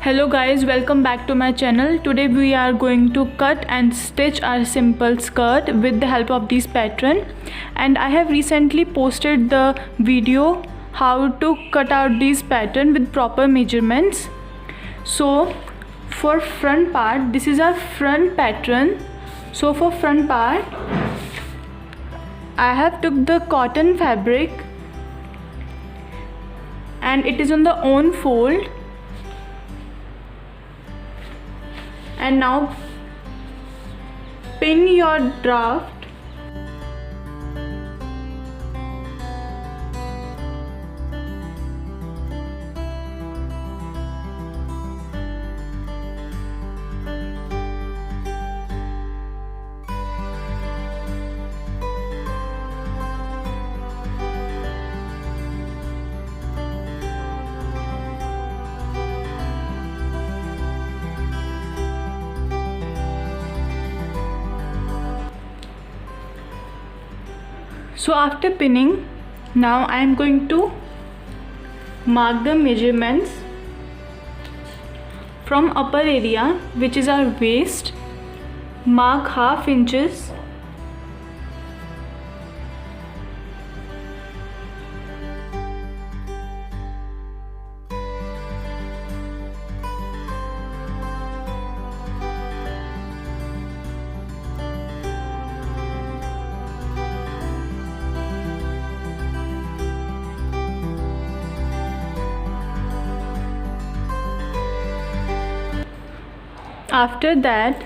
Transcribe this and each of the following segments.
Hello guys, welcome back to my channel. Today we are going to cut and stitch our simple skirt with the help of this pattern, and I have recently posted the video how to cut out this pattern with proper measurements. So for front part, this is our front pattern. So for front part, I have took the cotton fabric and it is on the own fold. And now pin your draft. So after pinning, now I am going to mark the measurements from upper area, which is our waist. Mark half inches. After that,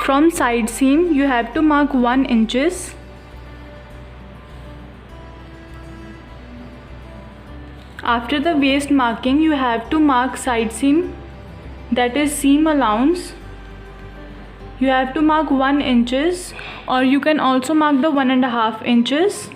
from side seam you have to mark 1 inches. After the waist marking, you have to mark side seam, that is seam allowance. You have to mark 1 inches, or you can also mark the 1.5 inches.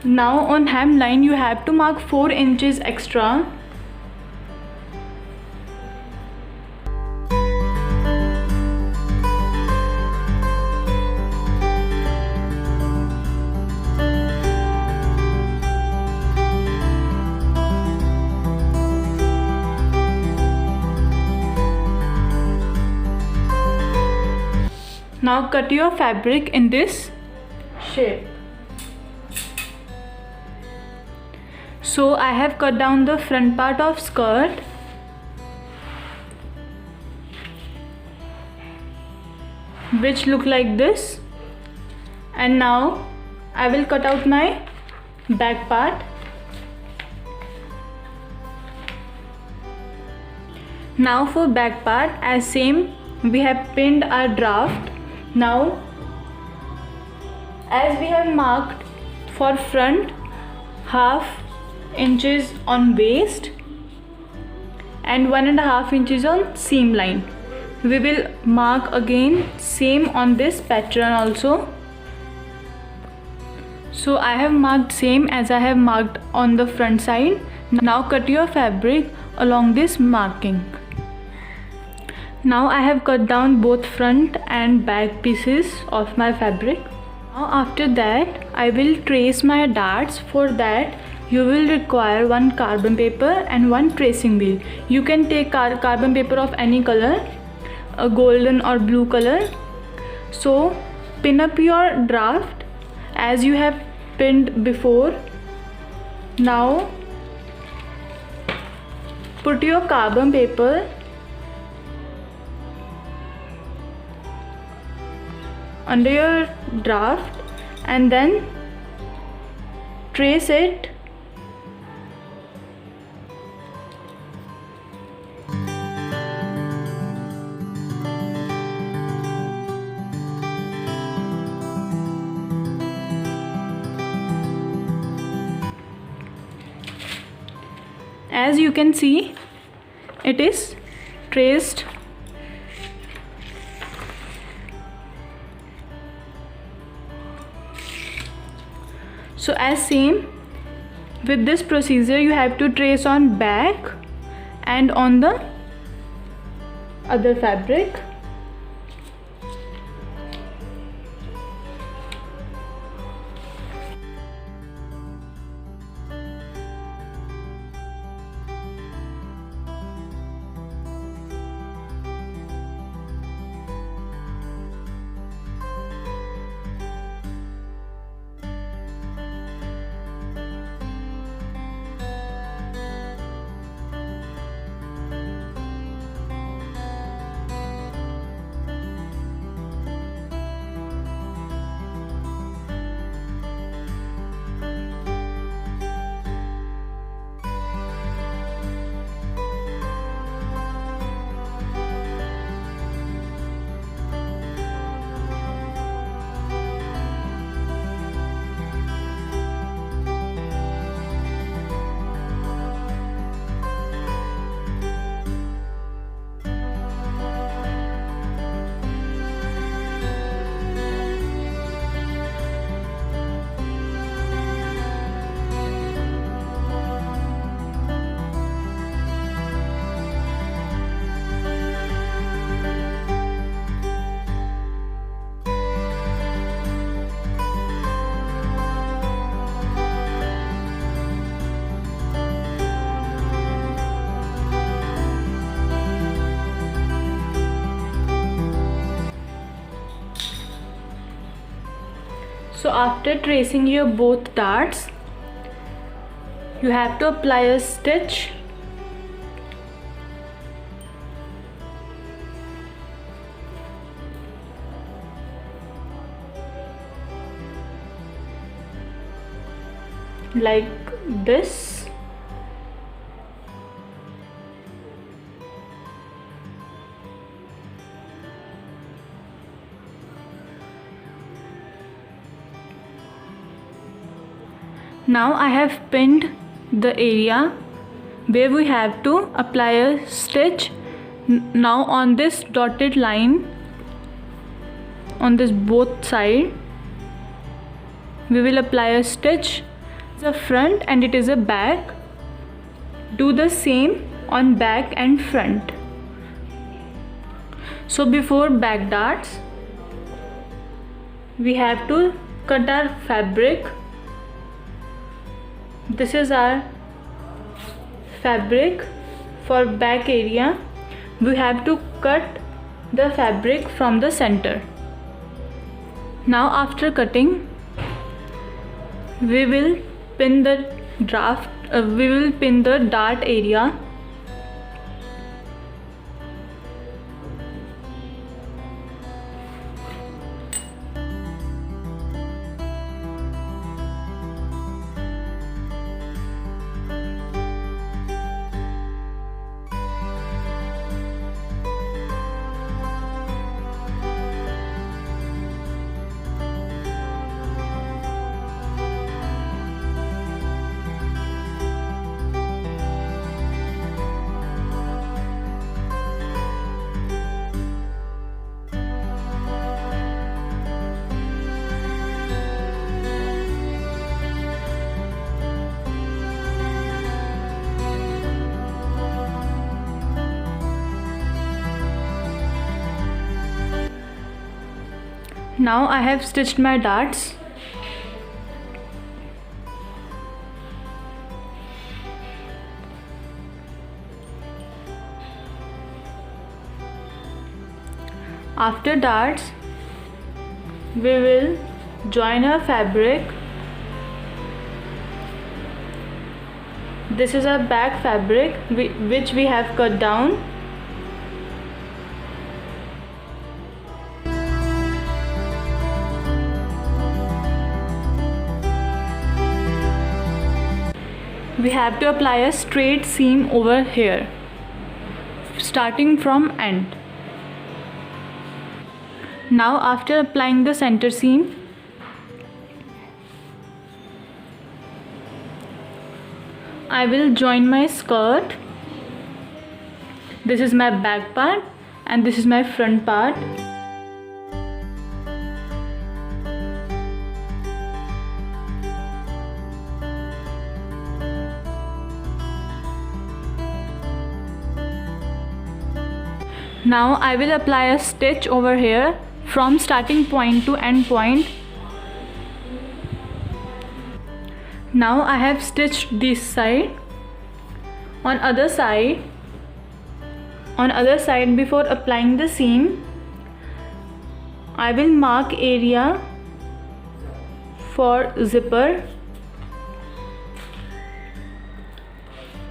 Now on hemline you have to mark 4 inches extra. Now cut your fabric in this shape. So I have cut down the front part of skirt. Which look like this. And now I will cut out my back part. Now for back part, as same we have pinned our draft. Now as we have marked for front half inches on waist and 1.5 inches on seam line, we will mark again same on this pattern also. So I have marked same as I have marked on the front side. Now cut your fabric along this marking. Now I have cut down both front and back pieces of my fabric. Now after that I will trace my darts. For that you will require 1 carbon paper and 1 tracing wheel. You can take carbon paper of any color, a golden or blue color. So pin up your draft as you have pinned before. Now put your carbon paper under your draft and then trace it. As you can see, it is traced. So as same with this procedure, you have to trace on back and on the other fabric. So after tracing your both darts, you have to apply a stitch. Like this. Now I have pinned the area where we have to apply a stitch. Now on this dotted line, on this both side, we will apply a stitch. It's a front and it is a back. Do the same on back and front. So before back darts, we have to cut our fabric. This is our fabric for back area. We have to cut the fabric from the center. Now after cutting, we will pin the dart area. Now I have stitched my darts. After darts, we will join our fabric. This is our back fabric which we have cut down. We have to apply a straight seam over here, starting from end. Now after applying the center seam, . I will join my skirt. This is my back part and this is my front part. Now I will apply a stitch over here from starting point to end point. Now I have stitched this side. On other side before applying the seam, I will mark area for zipper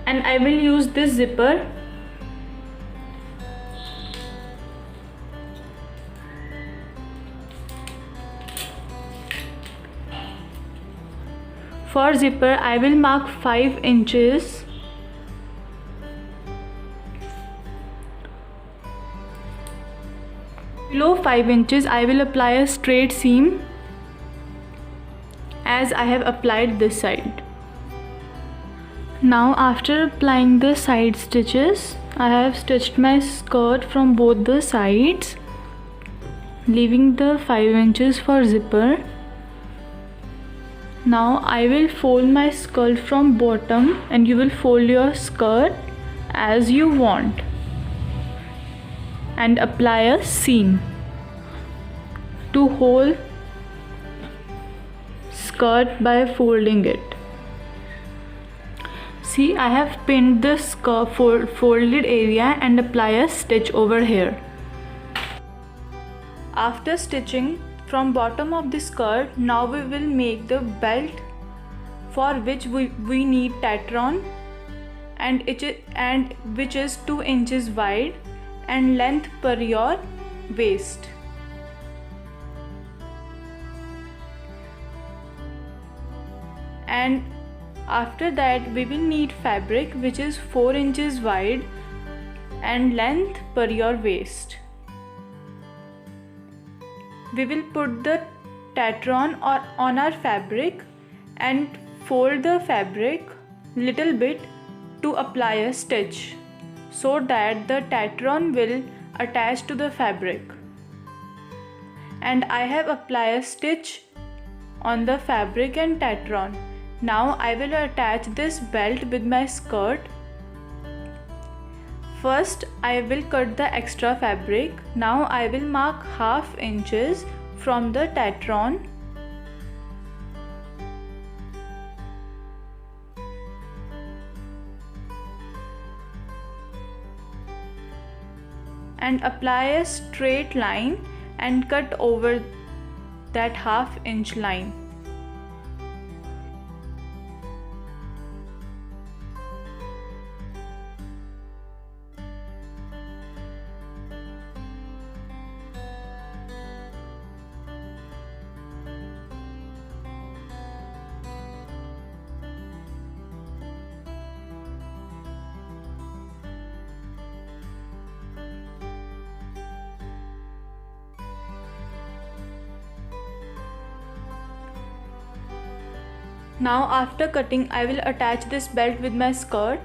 and I will use this zipper. For zipper, I will mark 5 inches. Below 5 inches, I will apply a straight seam as I have applied this side. Now after applying the side stitches, I have stitched my skirt from both the sides, leaving the 5 inches for zipper. Now I will fold my skirt from bottom and you will fold your skirt as you want and apply a seam to hold skirt by folding it. See, I have pinned the skirt folded area and apply a stitch over here. After stitching from bottom of the skirt, now we will make the belt, for which we need tatron and which is 2 inches wide and length per your waist. And after that we will need fabric which is 4 inches wide and length per your waist. We will put the tatron on our fabric and fold the fabric little bit to apply a stitch so that the tatron will attach to the fabric. And I have applied a stitch on the fabric and tatron. Now I will attach this belt with my skirt. First I will cut the extra fabric. Now I will mark half inches from the tatron. And apply a straight line and cut over that half-inch line. Now after cutting, I will attach this belt with my skirt.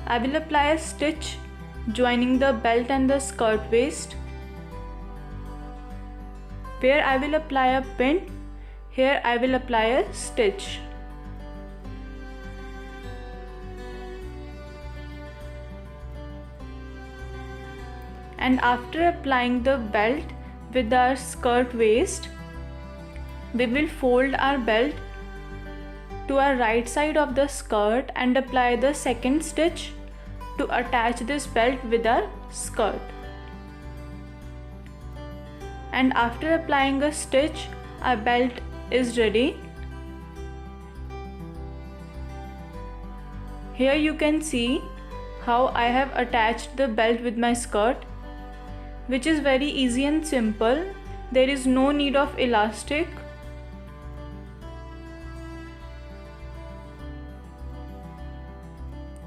I will apply a stitch joining the belt and the skirt waist. Where I will apply a pin, here I will apply a stitch. And after applying the belt with our skirt waist, we will fold our belt to our right side of the skirt and apply the second stitch to attach this belt with our skirt. And after applying a stitch, our belt is ready. Here you can see how I have attached the belt with my skirt, which is very easy and simple. There is no need of elastic.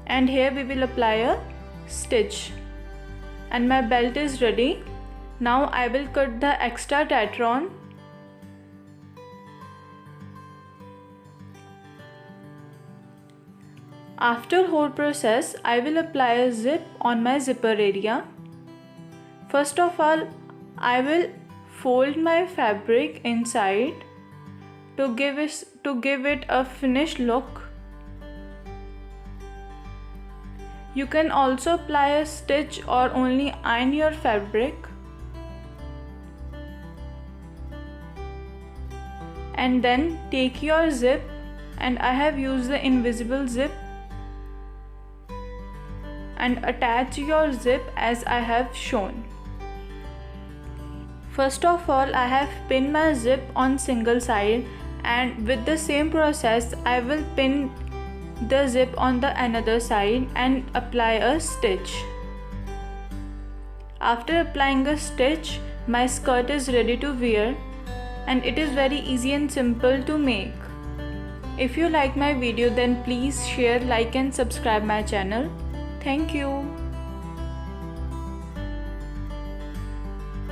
And here we will apply a stitch and my belt is ready. Now I will cut the extra tatron After whole process, I will apply a zip on my zipper area. First of all, I will fold my fabric inside to give it a finished look. You can also apply a stitch or only iron your fabric. And then take your zip, and I have used the invisible zip, and attach your zip as I have shown. First of all, I have pinned my zip on single side, and with the same process I will pin the zip on the another side and apply a stitch. After applying a stitch, my skirt is ready to wear, and it is very easy and simple to make. If you like my video, then please share, like and subscribe my channel. Thank you.